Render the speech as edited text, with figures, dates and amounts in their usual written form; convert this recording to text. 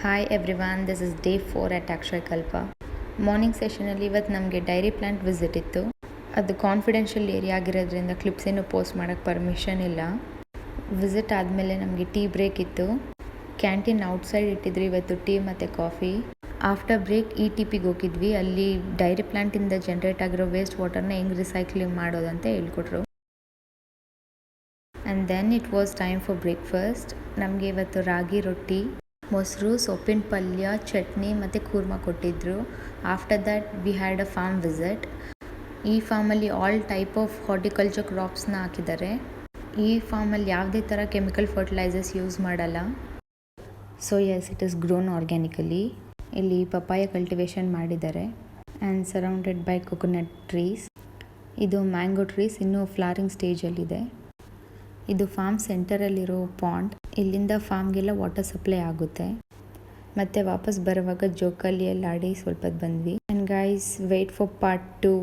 Hi everyone, this is day 4 at Akshay Kalpa. Morning ಸೆಷನಲ್ಲಿ ಇವತ್ತು ನಮಗೆ dairy plant visit ಇತ್ತು. ಅದು ಕಾನ್ಫಿಡೆನ್ಷಿಯಲ್ ಏರಿಯಾ ಆಗಿರೋದ್ರಿಂದ ಕ್ಲಿಪ್ಸ್ ಏನೂ ಪೋಸ್ಟ್ ಮಾಡೋಕ್ಕೆ ಪರ್ಮಿಷನ್ ಇಲ್ಲ. ವಿಸಿಟ್ ಆದಮೇಲೆ ನಮಗೆ ಟೀ ಬ್ರೇಕ್ ಇತ್ತು. ಕ್ಯಾಂಟೀನ್ ಔಟ್ಸೈಡ್ ಇಟ್ಟಿದ್ರು ಇವತ್ತು ಟೀ ಮತ್ತು ಕಾಫಿ. ಆಫ್ಟರ್ ಬ್ರೇಕ್ ETPಗೆ ಹೋಗಿದ್ವಿ. ಅಲ್ಲಿ ಡೈರಿ ಪ್ಲಾಂಟಿಂದ ಜನ್ರೇಟ್ ಆಗಿರೋ ವೇಸ್ಟ್ ವಾಟರ್ನ ಹೆಂಗೆ ರಿಸೈಕ್ಲಿಂಗ್ ಮಾಡೋದಂತ ಹೇಳ್ಕೊಟ್ರು. And then it was time for breakfast. ನಮಗೆ ಇವತ್ತು ರಾಗಿ ರೊಟ್ಟಿ, ಮೊಸರು, ಸೊಪ್ಪಿನ ಪಲ್ಯ, ಚಟ್ನಿ ಮತ್ತು ಕೂರ್ಮ ಕೊಟ್ಟಿದ್ದರು. After that we had a farm visit. ಈ ಫಾರ್ಮಲ್ಲಿ ಆಲ್ ಟೈಪ್ ಆಫ್ ಹಾರ್ಟಿಕಲ್ಚರ್ ಕ್ರಾಪ್ಸ್ನ ಹಾಕಿದ್ದಾರೆ. ಈ ಫಾರ್ಮಲ್ಲಿ ಯಾವುದೇ ಥರ ಕೆಮಿಕಲ್ ಫರ್ಟಿಲೈಸರ್ಸ್ ಯೂಸ್ ಮಾಡಲ್ಲ. So yes, it is grown organically. ಇಲ್ಲಿ ಪಪ್ಪಾಯ ಕಲ್ಟಿವೇಷನ್ ಮಾಡಿದ್ದಾರೆ and surrounded by coconut trees. ಇದು ಮ್ಯಾಂಗೋ ಟ್ರೀಸ್ ಇನ್ನೂ ಫ್ಲಾರಿಂಗ್ ಸ್ಟೇಜಲ್ಲಿದೆ. ಇದು ಫಾರ್ಮ್ ಸೆಂಟರಲ್ಲಿರೋ ಪಾಂಡ್. ಇಲ್ಲಿಂದ ಫಾರ್ಮ್ಗೆಲ್ಲ ವಾಟರ್ ಸಪ್ಲೈ ಆಗುತ್ತೆ. ಮತ್ತು ವಾಪಸ್ ಬರುವಾಗ ಜೋಕಾಲಿಯಲ್ಲಿ ಆಡಿ ಸ್ವಲ್ಪ ಬಂದ್ವಿ. And guys, wait for part 2.